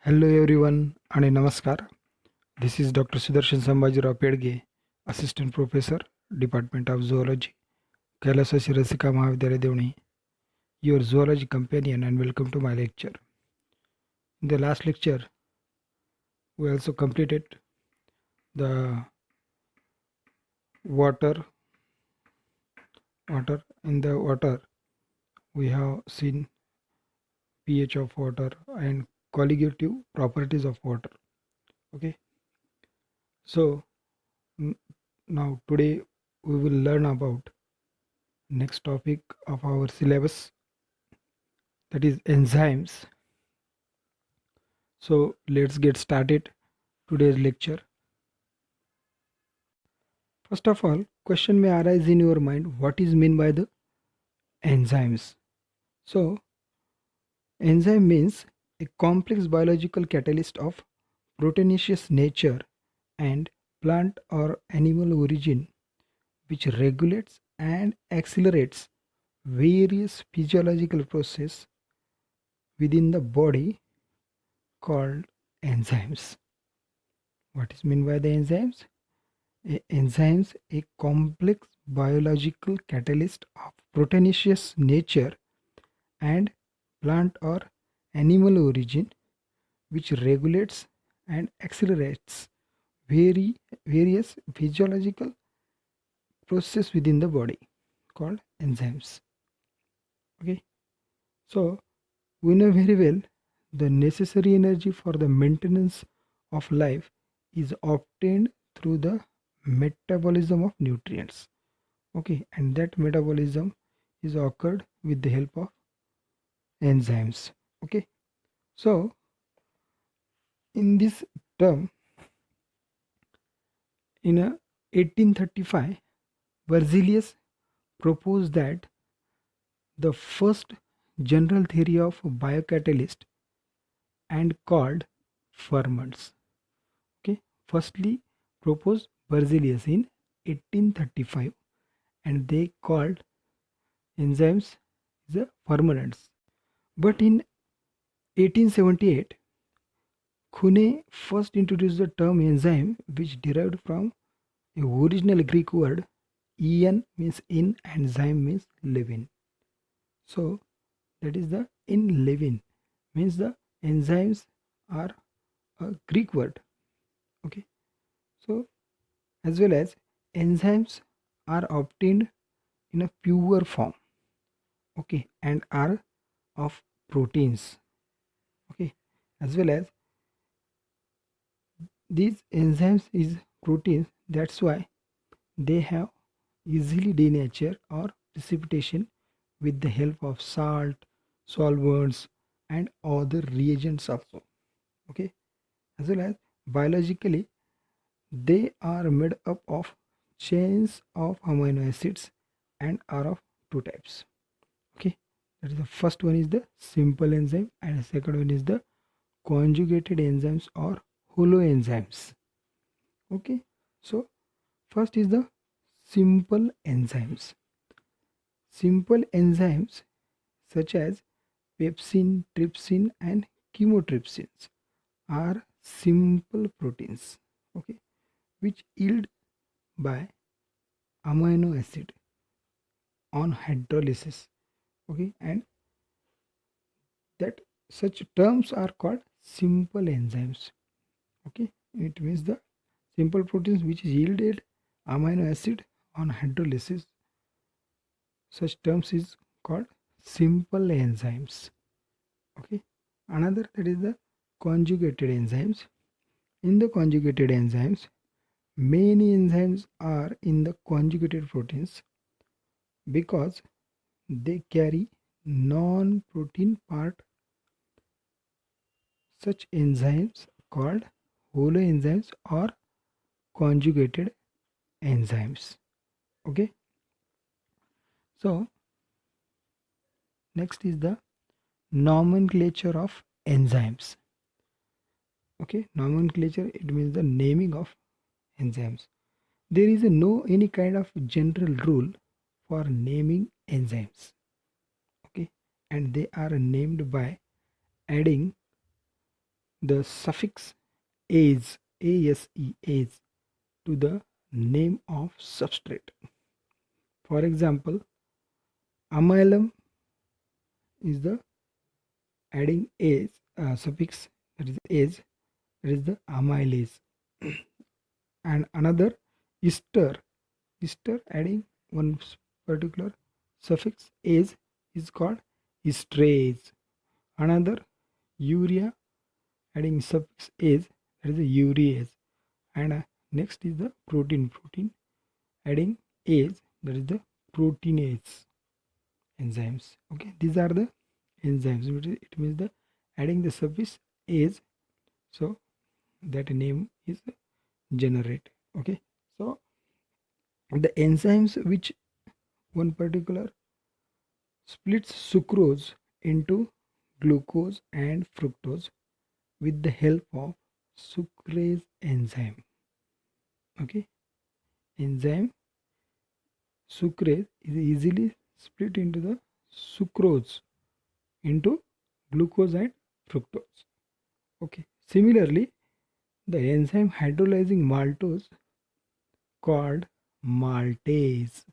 Hello everyone and namaskar. This is Dr. Sudarshan Sambhajirao Pedge, Assistant Professor, Department of Zoology, Kailasasi Rasika Mahavidyalaya Devani, your zoology companion, and welcome to my lecture. In the last lecture, we also completed the water. In the water, we have seen pH of water and colligative properties of water. Okay, so now today we will learn about next topic of our syllabus, that is enzymes. So let's get started today's lecture. First of all, question may arise in your mind, what is meant by the enzymes? So enzyme means a complex biological catalyst of proteinaceous nature and plant or animal origin, which regulates and accelerates various physiological processes within the body called enzymes. What is meant by the enzymes? Enzymes, a complex biological catalyst of proteinaceous nature and plant or animal origin, which regulates and accelerates various physiological processes within the body called enzymes. Okay, so we know very well the necessary energy for the maintenance of life is obtained through the metabolism of nutrients. Okay, and that metabolism is occurred with the help of enzymes. Okay, so in this term, in 1835, Berzelius proposed that the first general theory of biocatalyst and called ferments. Okay, firstly proposed Berzelius in 1835, and they called enzymes the ferments. But in 1878, Kuhne first introduced the term enzyme, which derived from a original Greek word. En means in and zyme means living. So that is the in living, means the enzymes are a Greek word. Okay, so as well as enzymes are obtained in a pure form. Okay, and are of proteins. Okay, as well as these enzymes is proteins, that's why they have easily denature or precipitation with the help of salt, solvents and other reagents also. Okay, as well as biologically they are made up of chains of amino acids and are of two types. Okay, that is the first one is the simple enzyme and the second one is the conjugated enzymes or holoenzymes. Okay, so first is the simple enzymes. Simple enzymes such as pepsin, trypsin and chymotrypsins are simple proteins, okay, which yield by amino acid on hydrolysis. Okay, and that such terms are called simple enzymes. Okay, it means the simple proteins which yielded amino acid on hydrolysis. Such terms is called simple enzymes. Okay, another, that is the conjugated enzymes. In the conjugated enzymes, many enzymes are in the conjugated proteins because they carry non-protein part. Such enzymes called holoenzymes or conjugated enzymes. Okay, so next is the nomenclature of enzymes. Okay, nomenclature, it means the naming of enzymes. There is no any kind of general rule for naming enzymes. Okay, and they are named by adding the suffix ase to the name of substrate. For example, amylum is the adding ase suffix, that is ase, that is the amylase, and another ester adding one particular suffix ase is called esterase. Another urea adding suffix ase, that is the urease, and next is the protein adding ase, that is the proteinase enzymes. Okay, these are the enzymes. It means the adding the suffix ase, so that name is generate. Okay, so the enzymes which one particular splits sucrose into glucose and fructose with the help of sucrase enzyme. Okay, enzyme sucrase is easily split into the sucrose into glucose and fructose. Okay, similarly, the enzyme hydrolyzing maltose called maltase.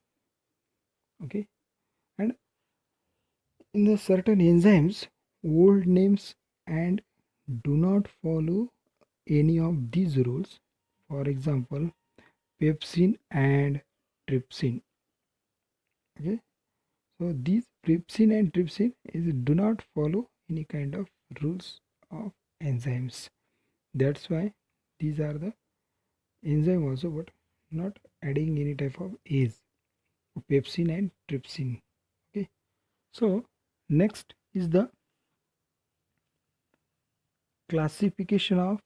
Okay, and in the certain enzymes, old names and do not follow any of these rules. For example, pepsin and trypsin. Okay, so these trypsin and trypsin is do not follow any kind of rules of enzymes. That's why these are the enzyme also, but not adding any type of ase, pepsin and trypsin. Okay, so next is the classification of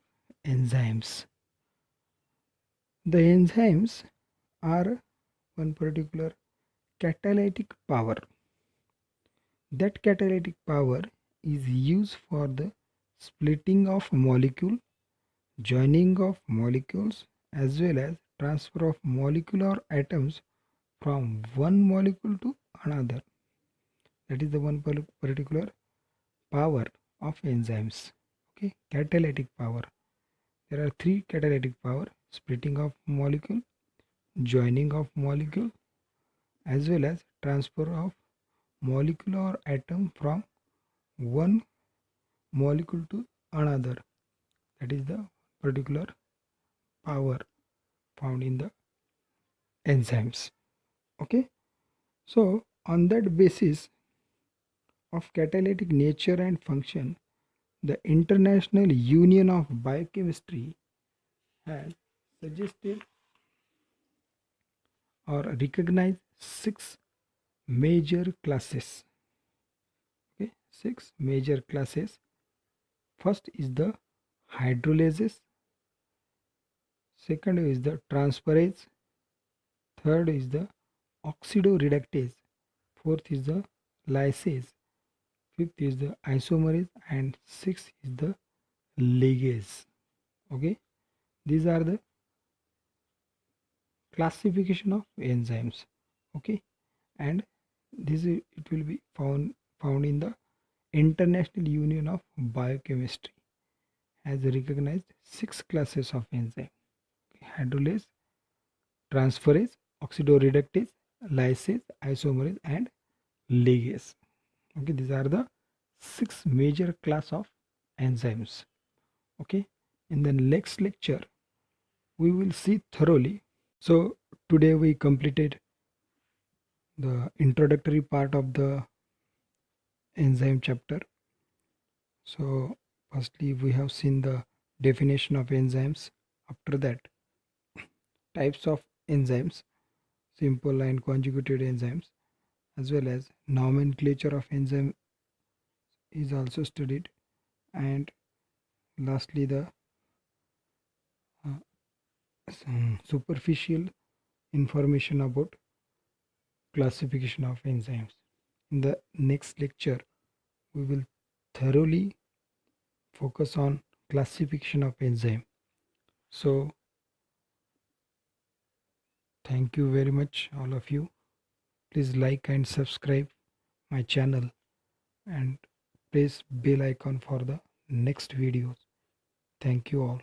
enzymes. The enzymes are one particular catalytic power. That catalytic power is used for the splitting of molecule, joining of molecules, as well as transfer of molecular atoms from one molecule to another. That is the one particular power of enzymes. Okay, catalytic power. There are three catalytic power: splitting of molecule, joining of molecule, as well as transfer of molecular atom from one molecule to another. That is the particular power found in the enzymes. Okay, so on that basis of catalytic nature and function, the International Union of Biochemistry has suggested or recognized six major classes. Okay, six major classes. First is the hydrolases, second is the transferase, third is the oxidoreductase, fourth is the lysase, fifth is the isomerase, and sixth is the ligase. Okay, these are the classification of enzymes. Okay, and it will be found in the International Union of Biochemistry has recognized six classes of enzyme: hydrolase, transferase, oxidoreductase, lysase, isomerase, and ligase. Okay, these are the six major class of enzymes. Okay, in the next lecture we will see thoroughly. So today we completed the introductory part of the enzyme chapter. So firstly we have seen the definition of enzymes. After that, types of enzymes, simple and conjugated enzymes, as well as nomenclature of enzyme is also studied, and lastly the superficial information about classification of enzymes. In the next lecture we will thoroughly focus on classification of enzyme. So thank you very much all of you. Please like and subscribe my channel and press bell icon for the next videos. Thank you all.